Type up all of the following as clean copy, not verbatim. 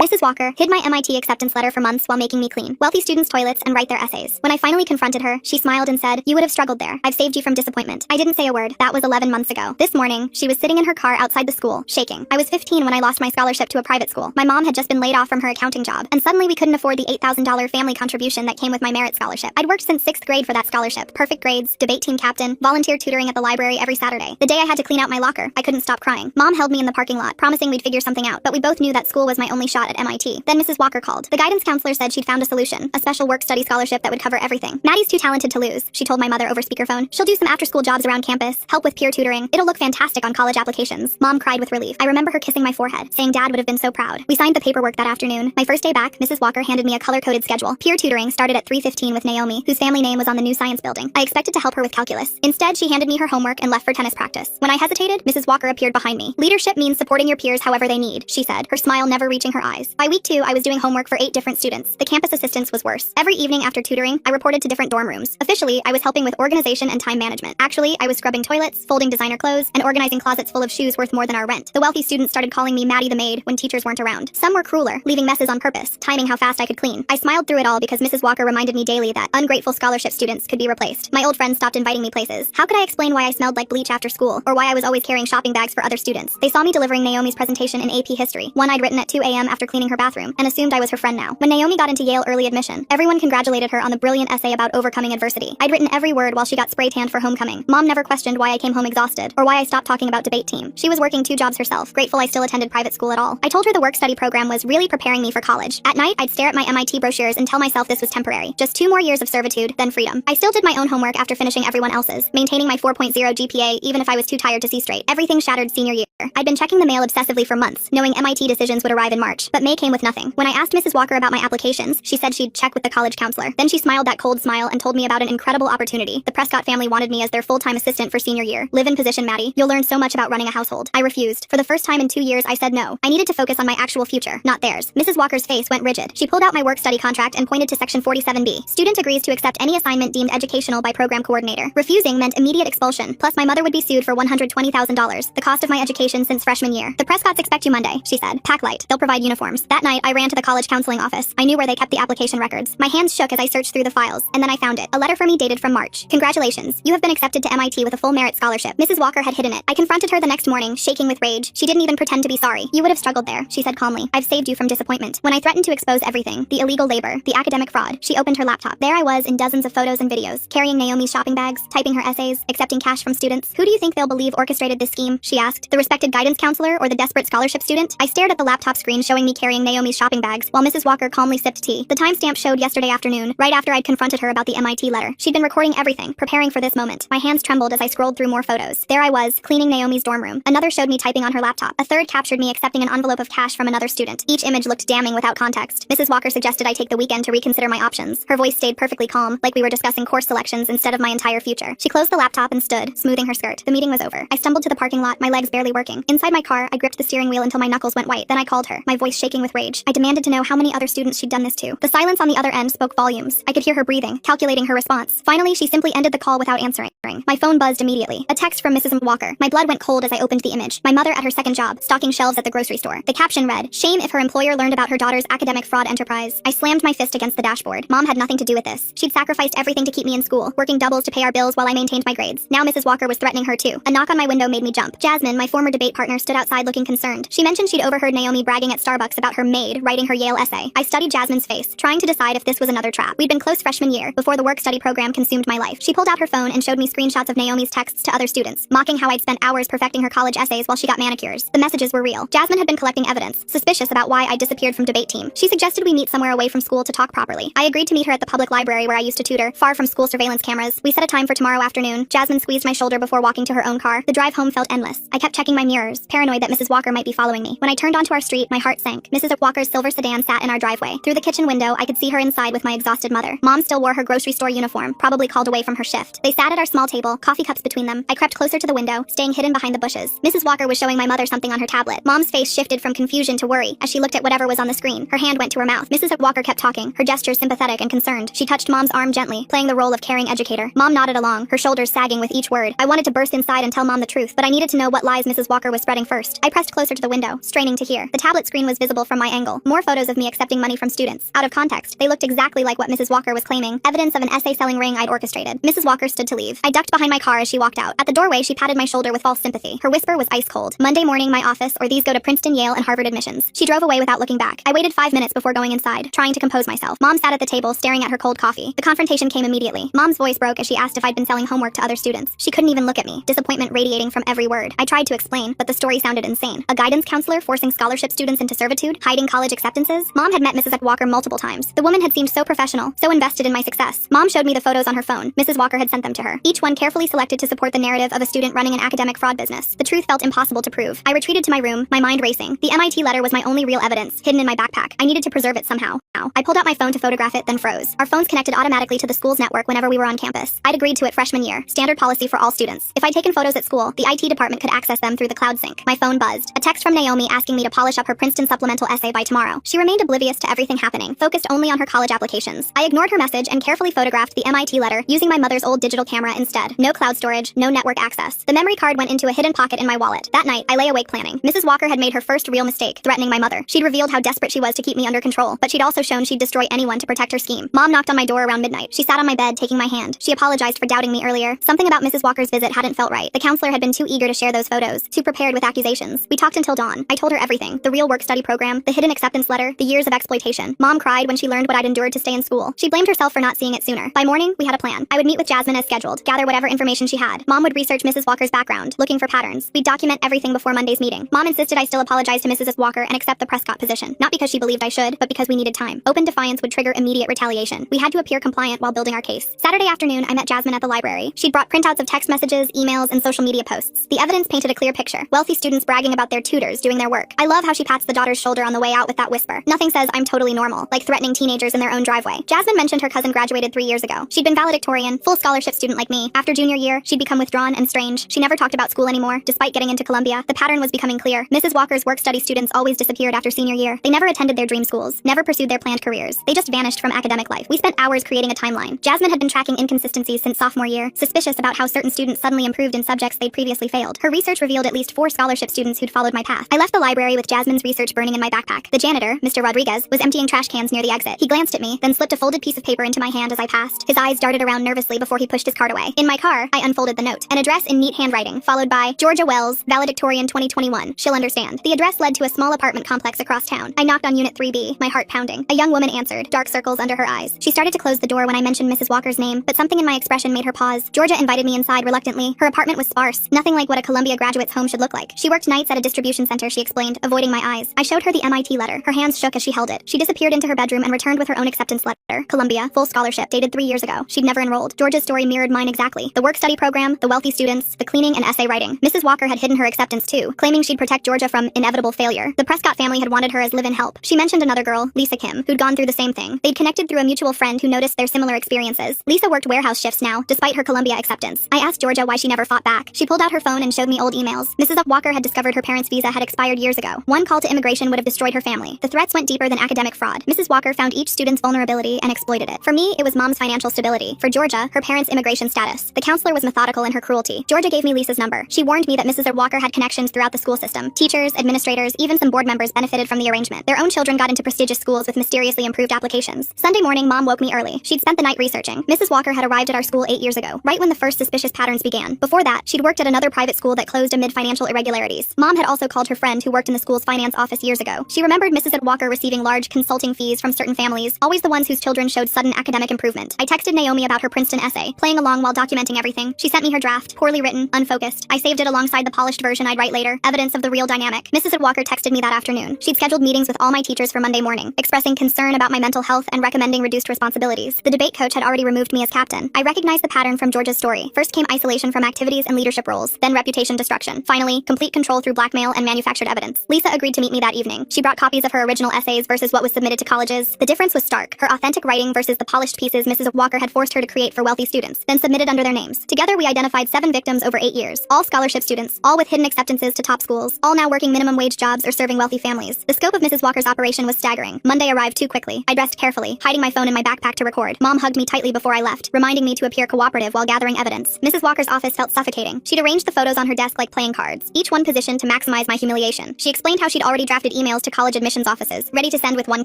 Mrs. Walker hid my MIT acceptance letter for months while making me clean wealthy students' toilets and write their essays. When I finally confronted her, she smiled and said, "You would have struggled there. I've saved you from disappointment." I didn't say a word. That was 11 months ago. This morning, she was sitting in her car outside the school, shaking. I was 15 when I lost my scholarship to a private school. My mom had just been laid off from her accounting job, and suddenly we couldn't afford the $8,000 family contribution that came with my merit scholarship. I'd worked since 6th grade for that scholarship. Perfect grades, debate team captain, volunteer tutoring at the library every Saturday. The day I had to clean out my locker, I couldn't stop crying. Mom held me in the parking lot, promising we'd figure something out, but we both knew that school was my only shot at MIT. Then Mrs. Walker called. The guidance counselor said she'd found a solution, a special work-study scholarship that would cover everything. "Maddie's too talented to lose," she told my mother over speakerphone. "She'll do some after-school jobs around campus, help with peer tutoring. It'll look fantastic on college applications." Mom cried with relief. I remember her kissing my forehead, saying Dad would have been so proud. We signed the paperwork that afternoon. My first day back, Mrs. Walker handed me a color-coded schedule. Peer tutoring started at 3:15 with Naomi, whose family name was on the new science building. I expected to help her with calculus. Instead, she handed me her homework and left for tennis practice. When I hesitated, Mrs. Walker appeared behind me. "Leadership means supporting your peers however they need," she said, her smile never reaching her eyes. By week 2, I was doing homework for 8 different students. The campus assistance was worse. Every evening after tutoring, I reported to different dorm rooms. Officially, I was helping with organization and time management. Actually, I was scrubbing toilets, folding designer clothes, and organizing closets full of shoes worth more than our rent. The wealthy students started calling me Maddie the maid when teachers weren't around. Some were crueler, leaving messes on purpose, timing how fast I could clean. I smiled through it all because Mrs. Walker reminded me daily that ungrateful scholarship students could be replaced. My old friends stopped inviting me places. How could I explain why I smelled like bleach after school, or why I was always carrying shopping bags for other students? They saw me delivering Naomi's presentation in AP history, one I'd written at 2 a.m. after cleaning her bathroom, and assumed I was her friend now. When Naomi got into Yale early admission, everyone congratulated her on the brilliant essay about overcoming adversity. I'd written every word while she got spray tanned for homecoming. Mom never questioned why I came home exhausted, or why I stopped talking about debate team. She was working 2 jobs herself, grateful I still attended private school at all. I told her the work-study program was really preparing me for college. At night, I'd stare at my MIT brochures and tell myself this was temporary. Just 2 more years of servitude, then freedom. I still did my own homework after finishing everyone else's, maintaining my 4.0 GPA even if I was too tired to see straight. Everything shattered senior year. I'd been checking the mail obsessively for months, knowing MIT decisions would arrive in March, but May came with nothing. When I asked Mrs. Walker about my applications, she said she'd check with the college counselor. Then she smiled that cold smile and told me about an incredible opportunity. The Prescott family wanted me as their full-time assistant for senior year. "Live in position, Maddie. You'll learn so much about running a household." I refused. For the first time in 2 years, I said no. I needed to focus on my actual future, not theirs. Mrs. Walker's face went rigid. She pulled out my work-study contract and pointed to section 47B. "Student agrees to accept any assignment deemed educational by program coordinator." Refusing meant immediate expulsion, plus my mother would be sued for $120,000, the cost of my education since freshman year. "The Prescotts expect you Monday," she said. "Pack light. They'll provide uniforms." That night, I ran to the college counseling office. I knew where they kept the application records. My hands shook as I searched through the files, and then I found it. A letter for me dated from March. "Congratulations. You have been accepted to MIT with a full merit scholarship." Mrs. Walker had hidden it. I confronted her the next morning, shaking with rage. She didn't even pretend to be sorry. "You would have struggled there," she said calmly. "I've saved you from disappointment." When I threatened to expose everything, the illegal labor, the academic fraud, she opened her laptop. There I was in dozens of photos and videos, carrying Naomi's shopping bags, typing her essays, accepting cash from students. "Who do you think they'll believe orchestrated this scheme?" she asked. "The respected guidance counselor or the desperate scholarship student?" I stared at the laptop screen showing me carrying Naomi's shopping bags, while Mrs. Walker calmly sipped tea. The timestamp showed yesterday afternoon, right after I'd confronted her about the MIT letter. She'd been recording everything, preparing for this moment. My hands trembled as I scrolled through more photos. There I was, cleaning Naomi's dorm room. Another showed me typing on her laptop. A third captured me accepting an envelope of cash from another student. Each image looked damning without context. Mrs. Walker suggested I take the weekend to reconsider my options. Her voice stayed perfectly calm, like we were discussing course selections instead of my entire future. She closed the laptop and stood, smoothing her skirt. The meeting was over. I stumbled to the parking lot, my legs barely working. Inside my car, I gripped the steering wheel until my knuckles went white. Then I called her, my voice shaking with rage. I demanded to know how many other students she'd done this to. The silence on the other end spoke volumes. I could hear her breathing, calculating her response. Finally, she simply ended the call without answering. My phone buzzed immediately. A text from Mrs. Walker. My blood went cold as I opened the image. My mother at her second job, stocking shelves at the grocery store. The caption read, "Shame if her employer learned about her daughter's academic fraud enterprise." I slammed my fist against the dashboard. Mom had nothing to do with this. She'd sacrificed everything to keep me in school, working doubles to pay our bills while I maintained my grades. Now Mrs. Walker was threatening her too. A knock on my window made me jump. Jasmine, my former debate partner, stood outside looking concerned. She mentioned she'd overheard Naomi bragging at Starbucks about her maid writing her Yale essay. I studied Jasmine's face, trying to decide if this was another trap. We'd been close freshman year, before the work-study program consumed my life. She pulled out her phone and showed me screenshots of Naomi's texts to other students, mocking how I'd spent hours perfecting her college essays while she got manicures. The messages were real. Jasmine had been collecting evidence, suspicious about why I disappeared from debate team. She suggested we meet somewhere away from school to talk properly. I agreed to meet her at the public library where I used to tutor, far from school surveillance cameras. We set a time for tomorrow afternoon. Jasmine squeezed my shoulder before walking to her own car. The drive home felt endless. I kept checking my mirrors, paranoid that Mrs. Walker might be following me. When I turned onto our street, my heart sank. Mrs. Walker's silver sedan sat in our driveway. Through the kitchen window, I could see her inside with my exhausted mother. Mom still wore her grocery store uniform, probably called away from her shift. They sat at our small table, coffee cups between them. I crept closer to the window, staying hidden behind the bushes. Mrs. Walker was showing my mother something on her tablet. Mom's face shifted from confusion to worry as she looked at whatever was on the screen. Her hand went to her mouth. Mrs. Walker kept talking, her gestures sympathetic and concerned. She touched Mom's arm gently, playing the role of caring educator. Mom nodded along, her shoulders sagging with each word. I wanted to burst inside and tell Mom the truth, but I needed to know what lies Mrs. Walker was spreading first. I pressed closer to the window, straining to hear. The tablet screen was visible visible from my angle. More photos of me accepting money from students. Out of context, they looked exactly like what Mrs. Walker was claiming, evidence of an essay-selling ring I'd orchestrated. Mrs. Walker stood to leave. I ducked behind my car as she walked out. At the doorway, she patted my shoulder with false sympathy. Her whisper was ice cold. Monday morning, my office, or these go to Princeton, Yale, and Harvard admissions. She drove away without looking back. I waited 5 minutes before going inside, trying to compose myself. Mom sat at the table, staring at her cold coffee. The confrontation came immediately. Mom's voice broke as she asked if I'd been selling homework to other students. She couldn't even look at me, disappointment radiating from every word. I tried to explain, but the story sounded insane. A guidance counselor forcing scholarship students into servitude, hiding college acceptances? Mom had met Mrs. Walker multiple times. The woman had seemed so professional, so invested in my success. Mom showed me the photos on her phone. Mrs. Walker had sent them to her, each one carefully selected to support the narrative of a student running an academic fraud business. The truth felt impossible to prove. I retreated to my room, my mind racing. The MIT letter was my only real evidence, hidden in my backpack. I needed to preserve it somehow. I pulled out my phone to photograph it, then froze. Our phones connected automatically to the school's network whenever we were on campus. I'd agreed to it freshman year, standard policy for all students. If I'd taken photos at school, the IT department could access them through the cloud sync. My phone buzzed. A text from Naomi asking me to polish up her Princeton supplemental essay by tomorrow. She remained oblivious to everything happening, focused only on her college applications. I ignored her message and carefully photographed the MIT letter using my mother's old digital camera instead. No cloud storage, no network access. The memory card went into a hidden pocket in my wallet. That night, I lay awake planning. Mrs. Walker had made her first real mistake, threatening my mother. She'd revealed how desperate she was to keep me under control, but she'd also shown she'd destroy anyone to protect her scheme. Mom knocked on my door around midnight. She sat on my bed, taking my hand. She apologized for doubting me earlier. Something about Mrs. Walker's visit hadn't felt right. The counselor had been too eager to share those photos, too prepared with accusations. We talked until dawn. I told her everything. The real work-study program, the hidden acceptance letter, the years of exploitation. Mom cried when she learned what I'd endured to stay in school. She blamed herself for not seeing it sooner. By morning, we had a plan. I would meet with Jasmine as scheduled, gather whatever information she had. Mom would research Mrs. Walker's background, looking for patterns. We'd document everything before Monday's meeting. Mom insisted I still apologize to Mrs. Walker and accept the Prescott position. Not because she believed I should, but because we needed time. Open defiance would trigger immediate retaliation. We had to appear compliant while building our case. Saturday afternoon, I met Jasmine at the library. She'd brought printouts of text messages, emails, and social media posts. The evidence painted a clear picture. Wealthy students bragging about their tutors doing their work. I love how she pats the daughter's shoulder on the way out with that whisper. Nothing says I'm totally normal, like threatening teenagers in their own driveway. Jasmine mentioned her cousin graduated 3 years ago. She'd been valedictorian, full scholarship student like me. After junior year, she'd become withdrawn and strange. She never talked about school anymore, despite getting into Columbia. The pattern was becoming clear. Mrs. Walker's work-study students always disappeared after senior year. They never attended their dream schools, never pursued their planned careers. They just vanished from academic life. We spent hours creating a timeline. Jasmine had been tracking inconsistencies since sophomore year, suspicious about how certain students suddenly improved in subjects they'd previously failed. Her research revealed at least 4 scholarship students who'd followed my path. I left the library with Jasmine's research burning in my backpack. The janitor, Mr. Rodriguez, was emptying trash cans near the exit. He glanced at me, then slipped a folded piece of paper into my hand as I passed. His eyes darted around nervously before he pushed his cart away. In my car, I unfolded the note. An address in neat handwriting, followed by Georgia Wells, valedictorian 2021. She'll understand. The address led to a small apartment complex across town. I knocked on Unit 3B, my heart pounding. A young woman answered, dark circles under her eyes. She started to close the door when I mentioned Mrs. Walker's name, but something in my expression made her pause. Georgia invited me inside reluctantly. Her apartment was sparse, nothing like what a Columbia graduate's home should look like. She worked nights at a distribution center, she explained, avoiding my eyes. I showed her the MIT letter. Her hands shook as she held it. She disappeared into her bedroom and returned with her own acceptance letter. Columbia, full scholarship, dated 3 years ago. She'd never enrolled. Georgia's story mirrored mine exactly. The work-study program, the wealthy students, the cleaning and essay writing. Mrs. Walker had hidden her acceptance too, claiming she'd protect Georgia from inevitable failure. The Prescott family had wanted her as live-in help. She mentioned another girl, Lisa Kim, who'd gone through the same thing. They'd connected through a mutual friend who noticed their similar experiences. Lisa worked warehouse shifts now, despite her Columbia acceptance. I asked Georgia why she never fought back. She pulled out her phone and showed me old emails. Mrs. Walker had discovered her parents' visa had expired years ago. One call to immigration would have destroyed her family. The threats went deeper than academic fraud. Mrs. Walker found each student's vulnerability and exploited it. For me, it was mom's financial stability. For Georgia, her parents' immigration status. The counselor was methodical in her cruelty. Georgia gave me Lisa's number. She warned me that Mrs. Walker had connections throughout the school system. Teachers, administrators, even some board members benefited from the arrangement. Their own children got into prestigious schools with mysteriously improved applications. Sunday morning, mom woke me early. She'd spent the night researching. Mrs. Walker had arrived at our school 8 years ago, right when the first suspicious patterns began. Before that, she'd worked at another private school that closed amid financial irregularities. Mom had also called her friend who worked in the school's finance office years ago. She remembered Mrs. Walker receiving large consulting fees from certain families, always the ones whose children showed sudden academic improvement. I texted Naomi about her Princeton essay, playing along while documenting everything. She sent me her draft, poorly written, unfocused. I saved it alongside the polished version I'd write later, evidence of the real dynamic. Mrs. Walker texted me that afternoon. She'd scheduled meetings with all my teachers for Monday morning, expressing concern about my mental health and recommending reduced responsibilities. The debate coach had already removed me as captain. I recognized the pattern from Georgia's story. First came isolation from activities and leadership roles, then reputation destruction. Finally, complete control through blackmail and manufactured evidence. Lisa agreed to meet me that evening. She brought copies of her original essays versus what was submitted to colleges. The difference was stark. Her authentic writing versus the polished pieces Mrs. Walker had forced her to create for wealthy students, then submitted under their names. Together we identified 7 victims over 8 years. All scholarship students, all with hidden acceptances to top schools, all now working minimum wage jobs or serving wealthy families. The scope of Mrs. Walker's operation was staggering. Monday arrived too quickly. I dressed carefully, hiding my phone in my backpack to record. Mom hugged me tightly before I left, reminding me to appear cooperative while gathering evidence. Mrs. Walker's office felt suffocating. She'd arranged the photos on her desk like playing cards, each one positioned to maximize my humiliation. She explained how she'd already drafted emails to college admissions offices, ready to send with one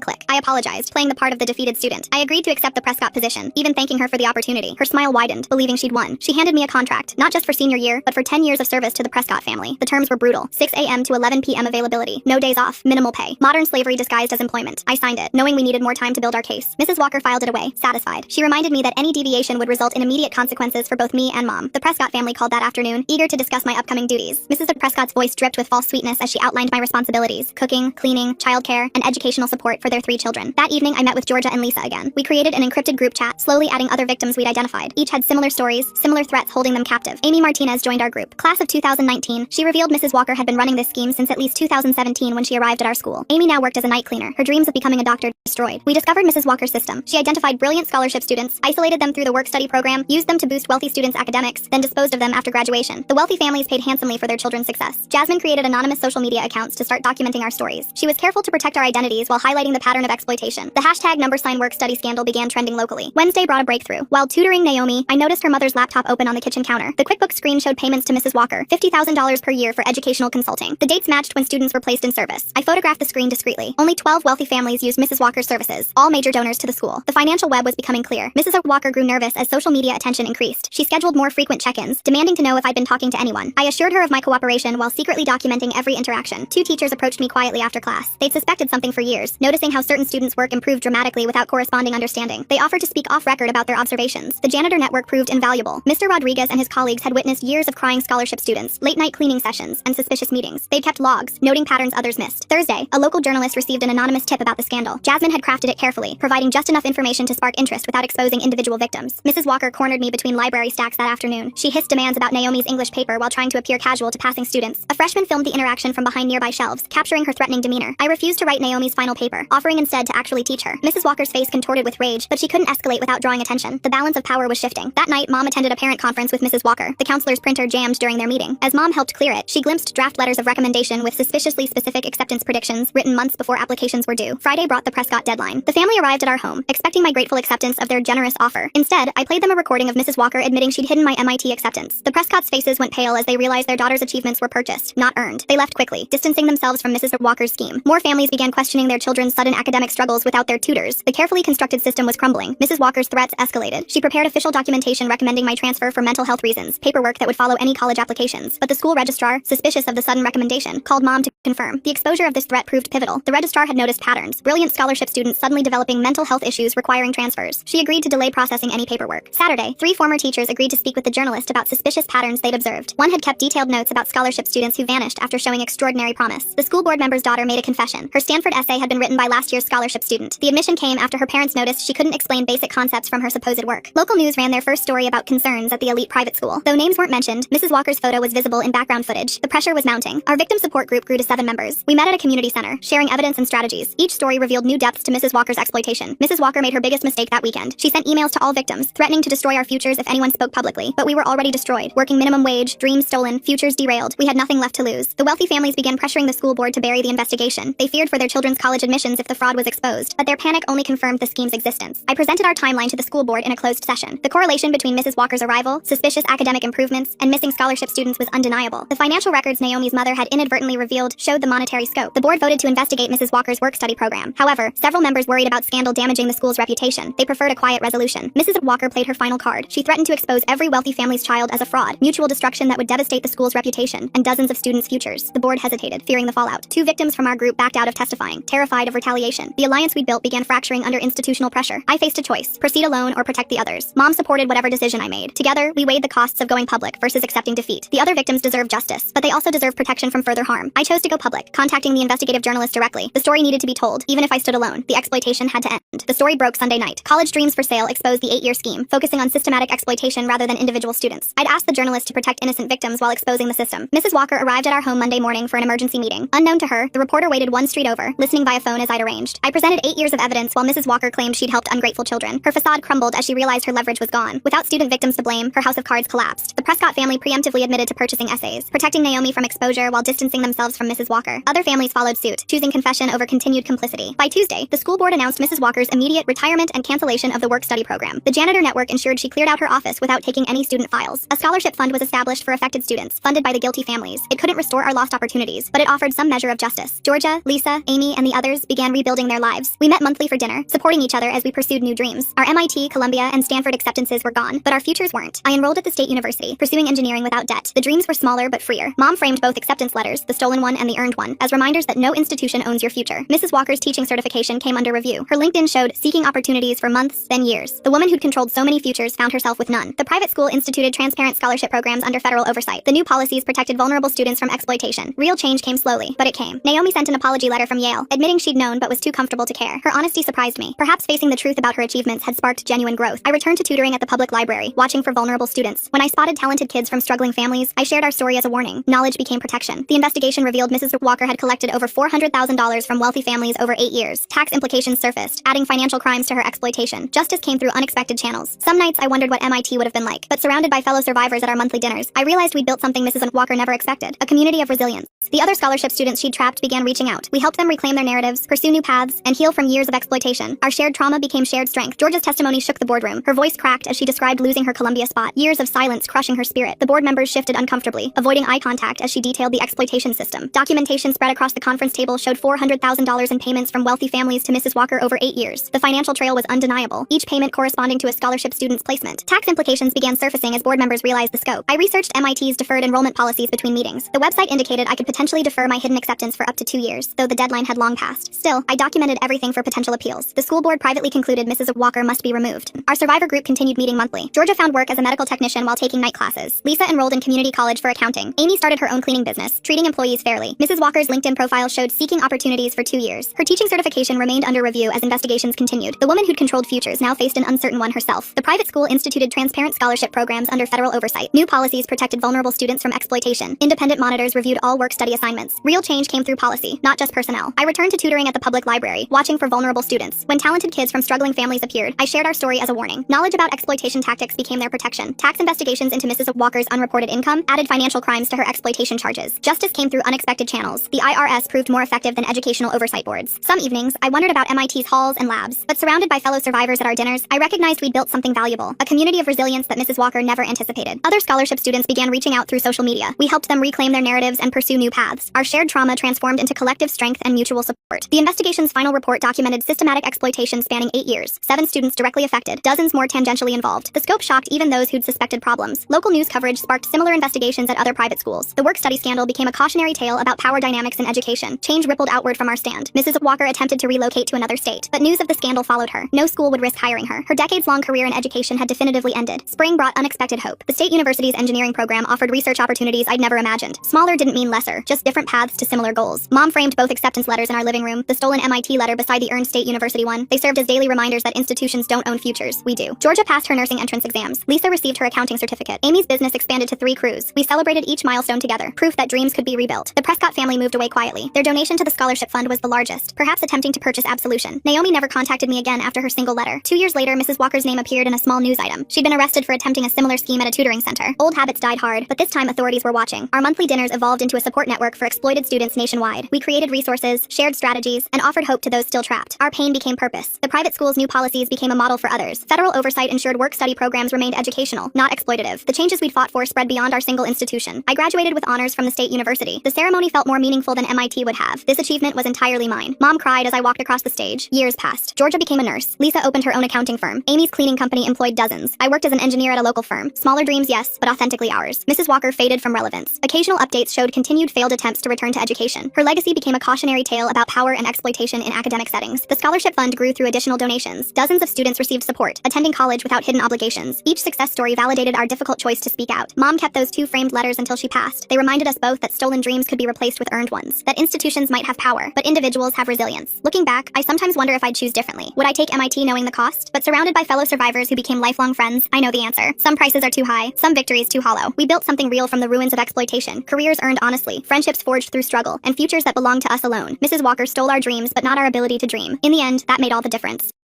click. I apologized, playing the part of the defeated student. I agreed to accept the Prescott position, even thanking her for the opportunity. Her smile widened, believing she'd won. She handed me a contract, not just for senior year, but for 10 years of service to the Prescott family. The terms were brutal. 6 a.m. to 11 p.m. availability. No days off. Minimal pay. Modern slavery disguised as employment. I signed it, knowing we needed more time to build our case. Mrs. Walker filed it away, satisfied. She reminded me that any deviation would result in immediate consequences for both me and Mom. The Prescott family called that afternoon, eager to discuss my upcoming duties. Mrs. Prescott's voice dripped with false sweetness as she outlined my responsibilities: cooking, cleaning, childcare, and educational support for their 3 children. That evening, I met with Georgia and Lisa again. We created an encrypted group chat, slowly adding other victims we'd identified. Each had similar stories, similar threats holding them captive. Amy Martinez joined our group. Class of 2019, she revealed Mrs. Walker had been running this scheme since at least 2017 when she arrived at our school. Amy now worked as a night cleaner, her dreams of becoming a doctor destroyed. We discovered Mrs. Walker's system. She identified brilliant scholarship students, isolated them through the work-study program, used them to boost wealthy students' academics, then disposed of them after graduation. The wealthy families paid handsomely for their children's success. Jasmine created anonymous social media accounts to start documenting our stories. She was careful to protect our identities while highlighting the pattern of exploitation. The hashtag #work-study scandal began trending locally. Wednesday brought a breakthrough. While tutoring Naomi, I noticed her mother's laptop open on the kitchen counter. The QuickBooks screen showed payments to Mrs. Walker, $50,000 per year for educational consulting. The dates matched when students were placed in service. I photographed the screen discreetly. Only 12 wealthy families used Mrs. Walker's services, all major donors to the school. The financial web was becoming clear. Mrs. Walker grew nervous as social media attention increased. She scheduled more frequent check-ins, demanding to know if I'd been talking to anyone. I assured her of my cooperation while secretly documenting every interaction. 2 teachers approached me quietly after class. They'd suspected something for years, noticing how certain students' work improved dramatically without corresponding understanding. They offered to speak off-record about their observations. The janitor network proved invaluable. Mr. Rodriguez and his colleagues had witnessed years of crying scholarship students, late-night cleaning sessions, and suspicious meetings. They'd kept logs, noting patterns others missed. Thursday, a local journalist received an anonymous tip about the scandal. Jasmine had crafted it carefully, providing just enough information to spark interest without exposing individual victims. Mrs. Walker cornered me between library stacks that afternoon. She hissed demands about Naomi's English paper while trying to appear casual to passing students. A freshman filmed the interaction from behind nearby shelves, capturing her threatening demeanor. I refused to write Naomi's final paper, offering instead to actually teach her. Mrs. Walker's face contorted with rage, but she couldn't escalate without drawing attention. The balance of power was shifting. That night, Mom attended a parent conference with Mrs. Walker. The counselor's printer jammed during their meeting. As Mom helped clear it, she glimpsed draft letters of recommendation with suspiciously specific acceptance predictions written months before applications were due. Friday brought the Prescott deadline. The family arrived at our home, expecting my grateful acceptance of their generous offer. Instead, I played them a recording of Mrs. Walker admitting she'd hidden my MIT acceptance. The Prescott's faces went pale as they realized their daughter's achievements were purchased, not earned. They left quickly, distancing themselves from Mrs. Walker's scheme. More families began questioning their children's sudden academic struggles without their tutors. The carefully constructed system was crumbling. Mrs. Walker's threats escalated. She prepared official documentation recommending my transfer for mental health reasons, paperwork that would follow any college applications. But the school registrar, suspicious of the sudden recommendation, called Mom to confirm. The exposure of this threat proved pivotal. The registrar had noticed patterns. Brilliant scholarship students suddenly developing mental health issues requiring transfers. She agreed to delay processing any paperwork. Saturday, 3 former teachers agreed to speak with the journalist about suspicious patterns they'd observed. One had kept detailed notes about scholarship students who vanished after showing extraordinary promise. The school board member's daughter made a confession. Her Stanford essay had been written by last year's scholarship student. The admission came after her parents noticed she couldn't explain basic concepts from her supposed work. Local news ran their first story about concerns at the elite private school. Though names weren't mentioned, Mrs. Walker's photo was visible in background footage. The pressure was mounting. Our victim support group grew to 7 members. We met at a community center, sharing evidence and strategies. Each story revealed new depths to Mrs. Walker's exploitation. Mrs. Walker made her biggest mistake that weekend. She sent emails to all victims, threatening to destroy our futures if anyone spoke publicly. But we were already destroyed. Working minimum wage, dreams stolen, futures derailed. We had nothing left to lose. The wealthy families began pressuring the school board to bury the investigation. They feared for their children's college admissions if the fraud was exposed. But their panic only confirmed the scheme's existence. I presented our timeline to the school board in a closed session. The correlation between Mrs. Walker's arrival, suspicious academic improvements, and missing scholarship students was undeniable. The financial records Naomi's mother had inadvertently revealed showed the monetary scope. The board voted to investigate Mrs. Walker's work-study program. However, several members worried about scandal damaging the school's reputation. They preferred a quiet resolution. Mrs. Walker played her final card. She threatened to expose every wealthy family's child as a fraud, mutual destruction that would devastate the school's reputation, and dozens of students' futures. The board hesitated, fearing the fallout. 2 victims from our group backed out of testifying, terrified of retaliation. The alliance we'd built began fracturing under institutional pressure. I faced a choice: proceed alone or protect the others. Mom supported whatever decision I made. Together, we weighed the costs of going public versus accepting defeat. The other victims deserve justice, but they also deserve protection from further harm. I chose to go public, contacting the investigative journalist directly. The story needed to be told, even if I stood alone. The exploitation had to end. The story broke Sunday night. College Dreams for Sale exposed the 8-year scheme, focusing on systematic exploitation rather than individual students. I'd asked the journalist to protect innocent victims while exposing the system. Mrs. Walker arrived at our home Monday morning for an emergency meeting. Unknown to her, the reporter waited 1 street over, listening via phone as I'd arranged. I presented 8 years of evidence while Mrs. Walker claimed she'd helped ungrateful children. Her facade crumbled as she realized her leverage was gone. Without student victims to blame, her house of cards collapsed. The Prescott family preemptively admitted to purchasing essays, protecting Naomi from exposure while distancing themselves from Mrs. Walker. Other families followed suit, choosing confession over continued complicity. By Tuesday, the school board announced Mrs. Walker's immediate retirement and cancellation of the work-study program. The janitor network ensured she cleared out her office without taking any student files. A scholarship fund was established for affected students, funded by the guilty families. It couldn't restore our lost opportunities, but it offered some measure of justice. campus. Georgia, Lisa, Amy, and the others began rebuilding their lives. We met monthly for dinner, supporting each other as we pursued new dreams. Our MIT, Columbia, and Stanford acceptances were gone, but our futures weren't. I enrolled at the State University, pursuing engineering without debt. The dreams were smaller but freer. Mom framed both acceptance letters, the stolen one and the earned one, as reminders that no institution owns your future. Mrs. Walker's teaching certification came under review. Her LinkedIn showed seeking opportunities for months, then years. The woman who'd controlled so many futures found herself with none. The private school instituted transparent scholarship programs under federal oversight. The new policies protected vulnerable students from exploitation. Real change came slowly, but it came. Naomi sent an apology letter from Yale, admitting she'd known but was too comfortable to care. Her honesty surprised me. Perhaps facing the truth about her achievements had sparked genuine growth. I returned to tutoring at the public library, watching for vulnerable students. When I spotted talented kids from struggling families, I shared our story as a warning. Knowledge became protection. The investigation revealed Mrs. Walker had collected over $400,000 from wealthy families over 8 years. Tax implications surfaced, adding financial crimes to her exploitation. Justice came through unexpected channels. Some nights I wondered what MIT would have been like, but surrounded by fellow survivors at our monthly dinners, I realized we'd built something Mrs. Walker never expected, a community of resilience. The other scholarship students she'd trapped began reaching out. We helped them reclaim their narratives, pursue new paths, and heal from years of exploitation. Our shared trauma became shared strength. Georgia's testimony shook the boardroom. Her voice cracked as she described losing her Columbia spot, years of silence crushing her spirit. The board members shifted uncomfortably, avoiding eye contact as she detailed the exploitation system. Documentation spread across the conference table showed $400,000 in payments from wealthy families to Mrs. Walker over 8 years. The financial trail was undeniable, each payment corresponding to a scholarship student's placement. Tax implications began surfacing as board members realized the scope. I researched MIT's deferred enrollment policies between meetings. The website indicated I could potentially defer my hidden acceptance for up to 2 years, though the deadline had long passed. Still, I documented everything for potential appeals. The school board privately concluded Mrs. Walker must be removed. Our survivor group continued meeting monthly. Georgia found work as a medical technician while taking night classes. Lisa enrolled in community college for accounting. Amy started her own cleaning business, treating employees fairly. Mrs. Walker's LinkedIn profile showed seeking opportunities for 2 years. Her teaching certification remained under review as investigations continued. The woman who'd controlled futures now faced an uncertain one herself. The private school instituted transparent scholarship programs under federal oversight. New policies protected vulnerable students from exploitation. Independent monitors reviewed all work-study assignments. Real change came through policy, not just personnel. I returned to tutoring at the public library, watching for vulnerable students. When talented kids from struggling families appeared, I shared our story as a warning. Knowledge about exploitation tactics became their protection. Tax investigations into Mrs. Walker's unreported income added financial crimes to her exploitation charges. Justice came through unexpected channels. The IRS proved more effective than educational oversight boards. Some evenings, I wondered about MIT's halls and labs, but surrounded by fellow survivors at our dinners, I recognized we'd built something valuable, a community of resilience that Mrs. Walker never anticipated. Other scholarship students began reaching out through social media. We helped them reclaim their narratives and pursue new paths. Our shared trauma transformed into collective strength and mutual support. The investigation's final report documented systematic exploitation spanning 8 years, 7 students directly affected, dozens more tangentially involved. The scope shocked even those who'd suspected problems. Local news coverage sparked similar investigations at other private schools. The work-study scandal became a cautionary tale about power dynamics in education. Change rippled outward from our stand. Mrs. Walker attempted to relocate to another state, but news of the scandal followed her. No school would risk hiring her. Her decades-long career in education had definitively ended. Spring brought unexpected hope. The State University's engineering program offered research opportunities I'd never imagined. Smaller didn't mean lesser, just different paths to similar goals. Mom framed both acceptance letters in our living room, the stolen MIT letter beside the earned State University one. They served as daily reminders that institutions don't own futures. We do. Georgia passed her nursing entrance exams. Lisa received her accounting certificate. Amy's business expanded to 3 crews. We celebrated each milestone together, proof that dreams could be rebuilt. The Prescott family moved away quietly. Their donation to the scholarship fund was the largest, perhaps attempting to purchase absolution. Naomi never contacted me again after her single letter. 2 years later, Mrs. Walker's name appeared in a small news item. She'd been arrested for attempting a similar scheme at a tutoring center. Old habits died hard, but this time authorities were watching. Our monthly dinners evolved into a support network for exploited students nationwide. We created resources, shared strategies, and offered hope to those still trapped. Our pain became purpose. The private school's new policies became a model for others. Federal oversight ensured work-study programs remained educational, not exploitative. The changes we'd fought for spread beyond our single institution. I graduated with honors from the State University. The ceremony felt more meaningful than MIT would have. This achievement was entirely mine. Mom cried as I walked across the stage. Years passed. Georgia became a nurse. Lisa opened her own accounting firm. Amy's cleaning company employed dozens. I worked as an engineer at a local firm. Smaller dreams, yes, but authentically ours. Mrs. Walker faded from relevance. Occasional updates showed continued failed attempts to return to education. Her legacy became a cautionary tale about power and exploitation in academic settings. The scholarship fund grew through additional donations. Dozens of students received support, attending college without hidden obligations. Each success story validated our difficult choice to speak out. Mom kept those 2 framed letters until she passed. They reminded us both that stolen dreams could be replaced with earned ones, that institutions might have power, but individuals have resilience. Looking back, I sometimes wonder if I'd choose differently. Would I take MIT knowing the cost? But surrounded by fellow survivors who became lifelong friends, I know the answer. Some prices are too high, some victories too hollow. We built something real from the ruins of exploitation, careers earned honestly, friendships forged through struggle, and futures that belong to us alone. Mrs. Walker stole our dreams, but not our ability to dream. In the end, that made all the difference.